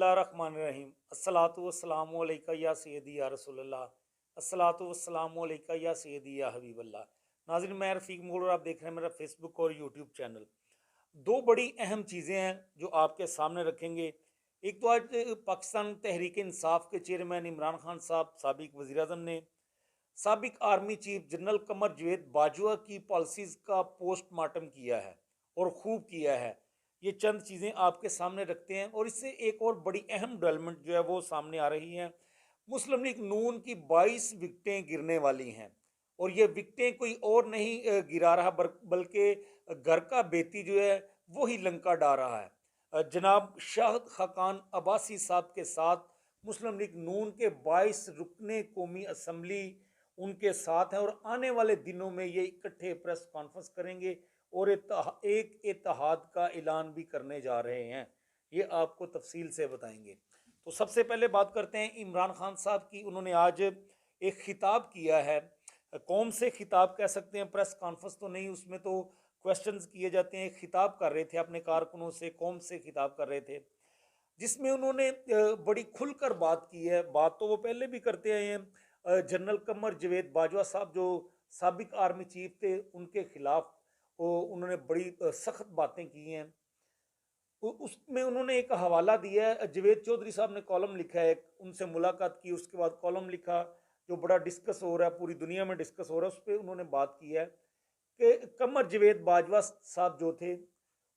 बिस्मिल्लाहिर्रहमानिर्रहीम। अस्सलातु वस्सलामु अलैका या सय्यदी या रसूलल्लाह। अस्सलातु वस्सलामु अलैका या सय्यदी या हबीबल्लाह। नाज़रीन, मैं रफ़ीक मोड़ और आप देख रहे हैं मेरा फेसबुक और यूट्यूब चैनल। दो बड़ी अहम चीज़ें हैं जो आपके सामने रखेंगे। एक तो आज पाकिस्तान तहरीक इंसाफ के चेयरमैन इमरान खान साहब, साबिक वज़ीर आज़म ने साबिक आर्मी चीफ जनरल कमर जवेद बाजवा की पॉलिसीज़ का पोस्टमार्टम किया है और खूब किया है। ये चंद चीज़ें आपके सामने रखते हैं और इससे एक और बड़ी अहम डेवलपमेंट जो है वो सामने आ रही है। मुस्लिम लीग नून की 22 विकटें गिरने वाली हैं और ये विकटें कोई और नहीं गिरा रहा बल्कि घर का बेती जो है वो ही लंका डा रहा है। जनाब शाहिद खाकान अब्बासी साहब के साथ मुस्लिम लीग नून के 22 रुकने कौमी असम्बली उनके साथ हैं और आने वाले दिनों में ये इकट्ठे प्रेस कॉन्फ्रेंस करेंगे और एक इत्तेहाद का ऐलान भी करने जा रहे हैं। ये आपको तफसील से बताएंगे। तो सबसे पहले बात करते हैं इमरान खान साहब की। उन्होंने आज एक खिताब किया है, कौम से खिताब कह सकते हैं, प्रेस कॉन्फ्रेंस तो नहीं, उसमें तो क्वेश्चंस किए जाते हैं। खिताब कर रहे थे अपने कारकुनों से, कौम से खिताब कर रहे थे, जिसमें उन्होंने बड़ी खुलकर बात की है। बात तो वो पहले भी करते आए हैं। जनरल कमर जवेद बाजवा साहब जो साबिक आर्मी चीफ थे, उनके खिलाफ उन्होंने बड़ी सख्त बातें की हैं। उसमें उन्होंने एक हवाला दिया है, जवेद चौधरी साहब ने कॉलम लिखा है, उनसे मुलाकात की, उसके बाद कॉलम लिखा जो बड़ा डिस्कस हो रहा है, पूरी दुनिया में डिस्कस हो रहा है। उस पर उन्होंने बात की है कि कमर जवेद बाजवा साहब जो थे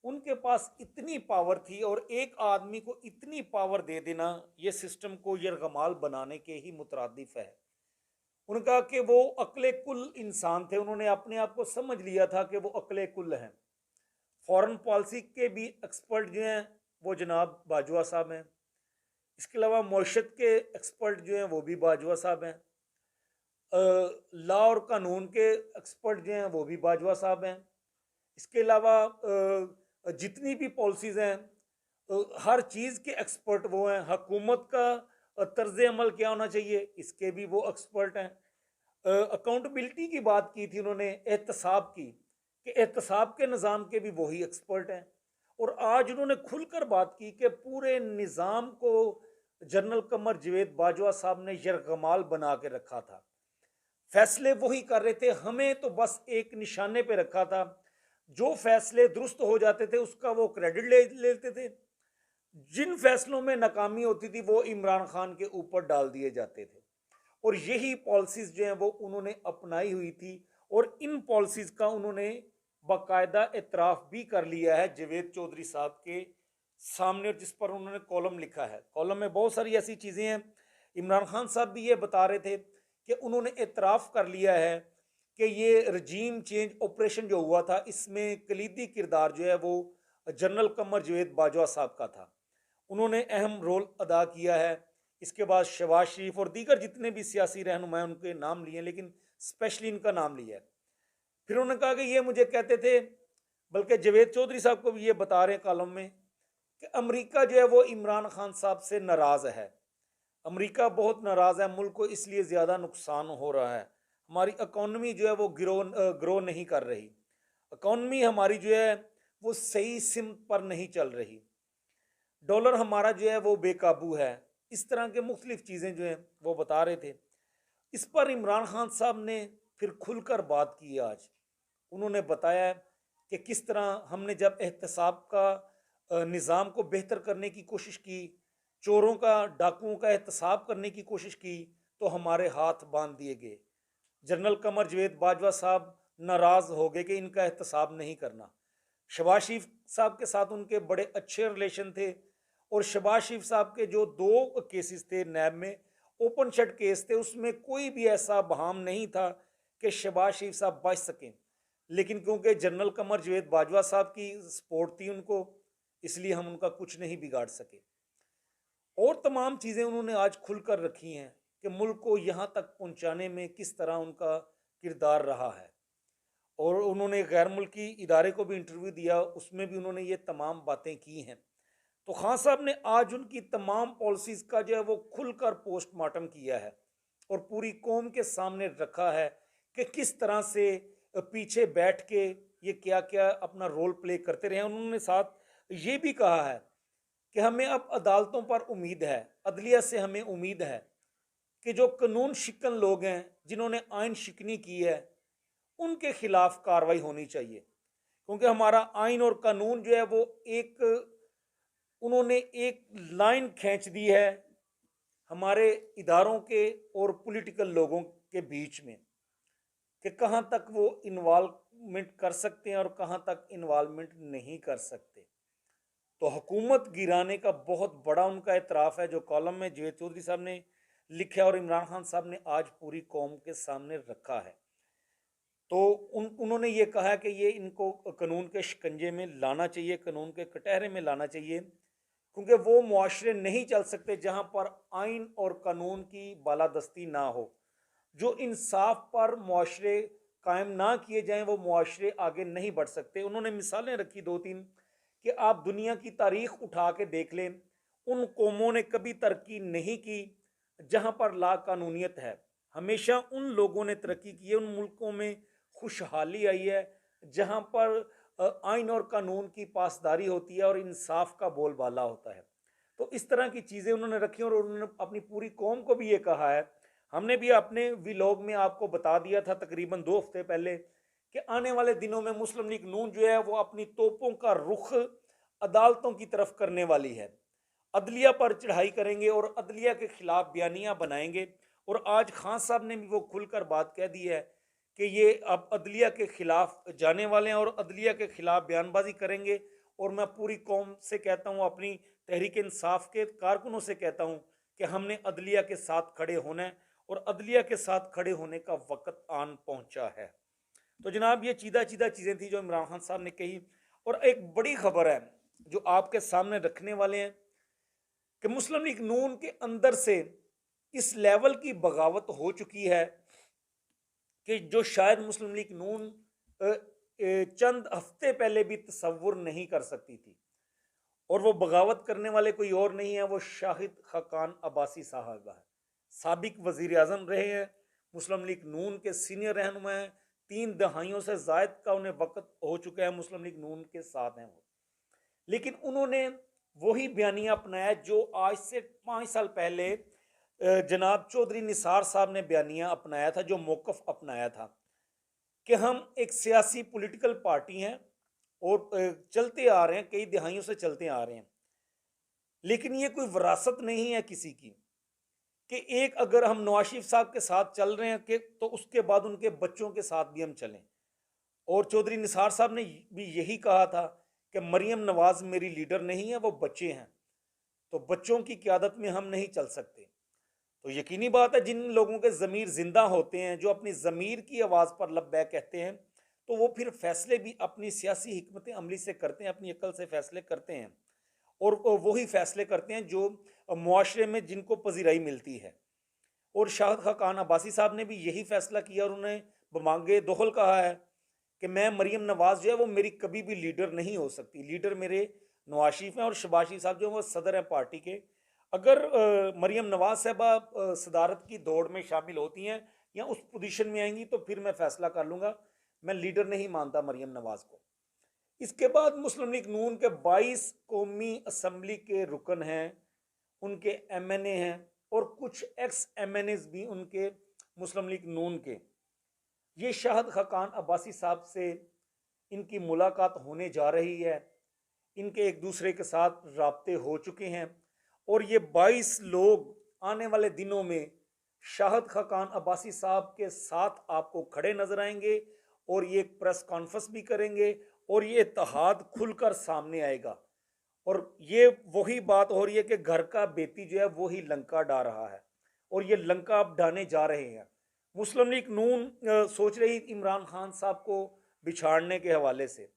उनके पास इतनी पावर थी और एक आदमी को इतनी पावर दे देना ये सिस्टम को यरगमाल बनाने के ही मुतरादिफ है। उनका कि वो अक्ले कुल इंसान थे, उन्होंने अपने आप को समझ लिया था कि वो अक्ले कुल हैं। फॉरेन पॉलिसी के भी एक्सपर्ट जो हैं वो जनाब बाजवा साहब हैं। इसके अलावा मौशत के एक्सपर्ट जो हैं वो भी बाजवा साहब हैं। लॉ और कानून के एक्सपर्ट जो हैं वो भी बाजवा साहब हैं। इसके अलावा जितनी भी पॉलिसीज़ हैं, हर चीज़ के एक्सपर्ट वो हैं। हुकूमत का तर्ज अमल क्या होना चाहिए, इसके भी वो एक्सपर्ट हैं। अकाउंटेबिलिटी की बात की थी उन्होंने, एहतसाब की, कि एहतसाब के निज़ाम के भी वही एक्सपर्ट हैं। और आज उन्होंने खुलकर बात की कि पूरे निज़ाम को जनरल कमर जवेद बाजवा साहब ने यरगमाल बना के रखा था। फैसले वही कर रहे थे, हमें तो बस एक निशाने पे रखा था। जो फैसले दुरुस्त हो जाते थे उसका वो क्रेडिट ले लेते थे, जिन फैसलों में नाकामी होती थी वो इमरान खान के ऊपर डाल दिए जाते थे। और यही पॉलिसीज जो हैं वो उन्होंने अपनाई हुई थी और इन पॉलिसीज का उन्होंने बाकायदा एतराफ़ भी कर लिया है जवेद चौधरी साहब के सामने, जिस पर उन्होंने कॉलम लिखा है। कॉलम में बहुत सारी ऐसी चीज़ें हैं। इमरान खान साहब भी ये बता रहे थे कि उन्होंने एतराफ़ कर लिया है कि ये रजीम चेंज ऑपरेशन जो हुआ था इसमें कलीदी किरदार जो है वो जनरल कमर जवेद बाजवा साहब का था, उन्होंने अहम रोल अदा किया है। इसके बाद शहबाज शरीफ और दीगर जितने भी सियासी रहनुमा उनके नाम लिए, लेकिन स्पेशली इनका नाम लिया है। फिर उन्होंने कहा कि ये मुझे कहते थे, बल्कि जवेद चौधरी साहब को भी ये बता रहे हैं कॉलम में, कि अमेरिका जो है वो इमरान खान साहब से नाराज़ है। अमेरिका बहुत नाराज़ है, मुल्क को इसलिए ज़्यादा नुकसान हो रहा है। हमारी इकॉनमी जो है वो ग्रो नहीं कर रही, इकॉनमी हमारी जो है वो सही सिमत पर नहीं चल रही, डॉलर हमारा जो है वो बेकाबू है। इस तरह के मुख्तलिफ चीज़ें जो हैं वो बता रहे थे। इस पर इमरान खान साहब ने फिर खुलकर बात की आज। उन्होंने बताया कि किस तरह हमने जब एहतसाब का निज़ाम को बेहतर करने की कोशिश की, चोरों का, डाकुओं का एहतसाब करने की कोशिश की, तो हमारे हाथ बांध दिए गए। जनरल कमर जवेद बाजवा साहब नाराज़ हो गए कि इनका एहतसाब नहीं करना। शहबाज शरीफ साहब के साथ उनके बड़े अच्छे रिलेशन थे और शहबाज शरीफ साहब के जो दो केसेस थे नैब में, ओपन शट केस थे, उसमें कोई भी ऐसा बहाम नहीं था कि शहबाज शरीफ साहब बच सकें। लेकिन क्योंकि जनरल कमर जवेद बाजवा साहब की सपोर्ट थी उनको, इसलिए हम उनका कुछ नहीं बिगाड़ सके। और तमाम चीज़ें उन्होंने आज खुलकर रखी हैं कि मुल्क को यहाँ तक पहुँचाने में किस तरह उनका किरदार रहा है। और उन्होंने गैर मुल्की इदारे को भी इंटरव्यू दिया, उसमें भी उन्होंने ये तमाम बातें की हैं। तो खान साहब ने आज उनकी तमाम पॉलिसीज़ का जो है वो खुलकर पोस्टमार्टम किया है और पूरी कौम के सामने रखा है कि किस तरह से पीछे बैठ के ये क्या क्या अपना रोल प्ले करते रहे। उन्होंने साथ ये भी कहा है कि हमें अब अदालतों पर उम्मीद है, अदलिया से हमें उम्मीद है कि जो कानून शिकन लोग हैं, जिन्होंने आइन शिकनी की है, उनके खिलाफ कार्रवाई होनी चाहिए। क्योंकि हमारा आइन और कानून जो है वो एक, उन्होंने एक लाइन खींच दी है हमारे इदारों के और पॉलिटिकल लोगों के बीच में, कि कहाँ तक वो इन्वॉल्वमेंट कर सकते हैं और कहाँ तक इन्वॉल्वमेंट नहीं कर सकते। तो हुकूमत गिराने का बहुत बड़ा उनका एतराफ़ है, जो कॉलम में जावेद चौधरी साहब ने लिखा है और इमरान खान साहब ने आज पूरी कौम के सामने रखा है। तो उन्होंने ये कहा है कि ये इनको कानून के शिकंजे में लाना चाहिए, कानून के कटहरे में लाना चाहिए, क्योंकि वो मुआशरे नहीं चल सकते जहाँ पर आइन और कानून की बालादस्ती ना हो। जो इंसाफ पर मुआशरे कायम ना किए जाएं, वो मुआशरे आगे नहीं बढ़ सकते। उन्होंने मिसालें रखी दो तीन कि आप दुनिया की तारीख उठा के देख लें, उन कौमों ने कभी तरक्की नहीं की जहाँ पर ला कानूनियत है। हमेशा उन लोगों ने तरक्की की है, उन मुल्कों में खुशहाली आई है जहाँ पर आइन और कानून की पासदारी होती है और इंसाफ का बोलबाला होता है। तो इस तरह की चीज़ें उन्होंने रखी और उन्होंने अपनी पूरी कौम को भी ये कहा है। हमने भी अपने व्लॉग में आपको बता दिया था तकरीबन 2 हफ्ते पहले कि आने वाले दिनों में मुस्लिम लीग नून जो है वो अपनी तोपों का रुख अदालतों की तरफ करने वाली है, अदलिया पर चढ़ाई करेंगे और अदलिया के खिलाफ बयानियाँ बनाएंगे। और आज खान साहब ने भी वो खुलकर बात कह दी है कि ये अब अदलिया के खिलाफ जाने वाले हैं और अदलिया के खिलाफ बयानबाजी करेंगे। और मैं पूरी कौम से कहता हूँ, अपनी तहरीक इंसाफ के कारकुनों से कहता हूँ कि हमने अदलिया के साथ खड़े होना है और अदलिया के साथ खड़े होने का वक्त आन पहुंचा है। तो जनाब, ये चीदा चीदा चीज़ें थी जो इमरान खान साहब ने कही। और एक बड़ी खबर है जो आपके सामने रखने वाले हैं कि मुस्लिम लीग नून के अंदर से इस लेवल की बगावत हो चुकी है कि जो शायद मुस्लिम लीग नून चंद हफ्ते पहले भी तसव्वुर नहीं कर सकती थी। और वो बगावत करने वाले कोई और नहीं है, वो शाहिद खाकान अब्बासी साहब है। साबिक वजीर आजम रहे हैं, मुस्लिम लीग नून के सीनियर रहनुमा हैं, 3 दहाइयों से जायद का उन्हें वक्त हो चुका है मुस्लिम लीग नून के साथ हैं वो। लेकिन उन्होंने वही बयानिया अपनाया जो आज से 5 साल पहले जनाब चौधरी निसार साहब ने बयानिया अपनाया था, जो मौक़िफ़ अपनाया था कि हम एक सियासी पॉलिटिकल पार्टी हैं और चलते आ रहे हैं, कई दहाइयों से चलते आ रहे हैं, लेकिन ये कोई विरासत नहीं है किसी की कि एक अगर हम नवाज शरीफ साहब के साथ चल रहे हैं कि तो उसके बाद उनके बच्चों के साथ भी हम चलें। और चौधरी निसार साहब ने भी यही कहा था कि मरियम नवाज मेरी लीडर नहीं है, वो बच्चे हैं, तो बच्चों की क़यादत में हम नहीं चल सकते। तो यकीनी बात है, जिन लोगों के ज़मीर ज़िंदा होते हैं, जो अपनी ज़मीर की आवाज़ पर लब्बैक कहते हैं, तो वो फिर फैसले भी अपनी सियासी हिकमत अमली से करते हैं, अपनी अकल से फैसले करते हैं। और वही फैसले करते हैं जो मुआशरे में जिनको पजीराई मिलती है। और शाहिद खाकान अब्बासी साहब ने भी यही फैसला किया और उन्हें बमांगे दोहल कहा है कि मैं मरियम नवाज़ जो है वो मेरी कभी भी लीडर नहीं हो सकती। लीडर मेरे नवाज शरीफ हैं और शहबाज शरीफ साहब जो हैं वो सदर हैं पार्टी के। अगर मरियम नवाज साहबा सदारत की दौड़ में शामिल होती हैं या उस पोजीशन में आएंगी तो फिर मैं फैसला कर लूँगा। मैं लीडर नहीं मानता मरियम नवाज को। इसके बाद मुस्लिम लीग नून के 22 कौमी असम्बली के रुकन हैं, उनके एमएनए हैं और कुछ एक्स एमएनएज भी उनके मुस्लिम लीग नून के। ये शाहिद खाकान अब्बासी साहब से इनकी मुलाकात होने जा रही है, इनके एक दूसरे के साथ राब्ते हो चुके हैं और ये 22 लोग आने वाले दिनों में शाहिद खाकान अब्बासी साहब के साथ आपको खड़े नजर आएंगे और ये एक प्रेस कॉन्फ्रेंस भी करेंगे और ये इत्तेहाद खुलकर सामने आएगा। और ये वही बात हो रही है कि घर का बेटी जो है वही लंका डा रहा है और ये लंका अब डाने जा रहे हैं। मुस्लिम लीग नून सोच रही इमरान खान साहब को बिछाड़ने के हवाले से,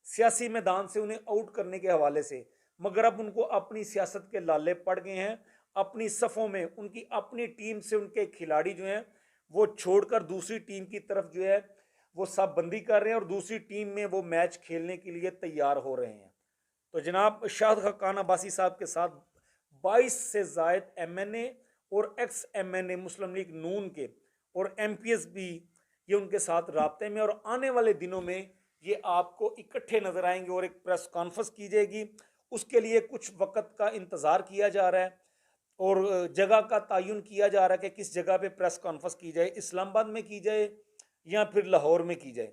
सियासी मैदान से उन्हें आउट करने के हवाले से, मगर अब उनको अपनी सियासत के लाले पड़ गए हैं। अपनी सफ़ों में उनकी अपनी टीम से उनके खिलाड़ी जो हैं वो छोड़कर दूसरी टीम की तरफ जो है वो सब बंदी कर रहे हैं और दूसरी टीम में वो मैच खेलने के लिए तैयार हो रहे हैं। तो जनाब शाहिद खाकान अब्बासी साहब के साथ 22 से ज़ायद एमएनए और एक्स एमएनए मुस्लिम लीग नून के और एमपीएस भी ये उनके साथ राब्ते में और आने वाले दिनों में ये आपको इकट्ठे नजर आएंगे और एक प्रेस कॉन्फ्रेंस की जाएगी। उसके लिए कुछ वक़्त का इंतज़ार किया जा रहा है और जगह का तयन किया जा रहा है कि किस जगह पे प्रेस कॉन्फ्रेंस की जाए, इस्लामाबाद में की जाए या फिर लाहौर में की जाए।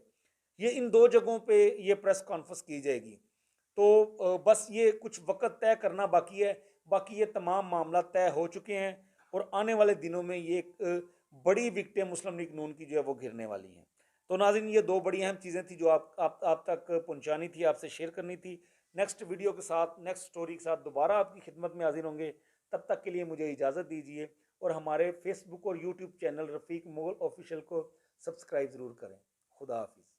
ये इन 2 जगहों पे ये प्रेस कॉन्फ्रेंस की जाएगी। तो बस ये कुछ वक़्त तय करना बाकी है, बाकी ये तमाम मामला तय हो चुके हैं और आने वाले दिनों में ये एक बड़ी विक्टिम मुस्लिम लीग नून की जो है वो गिरने वाली हैं। तो नाज़रीन, ये 2 बड़ी अहम चीज़ें थी जो आप तक पहुँचानी थी, आपसे शेयर करनी थी। नेक्स्ट वीडियो के साथ, नेक्स्ट स्टोरी के साथ दोबारा आपकी खिदमत में हाज़िर होंगे। तब तक के लिए मुझे इजाज़त दीजिए और हमारे फेसबुक और यूट्यूब चैनल रफ़ीक मुगल ऑफ़िशियल को सब्सक्राइब ज़रूर करें। खुदा हाफ़िज़।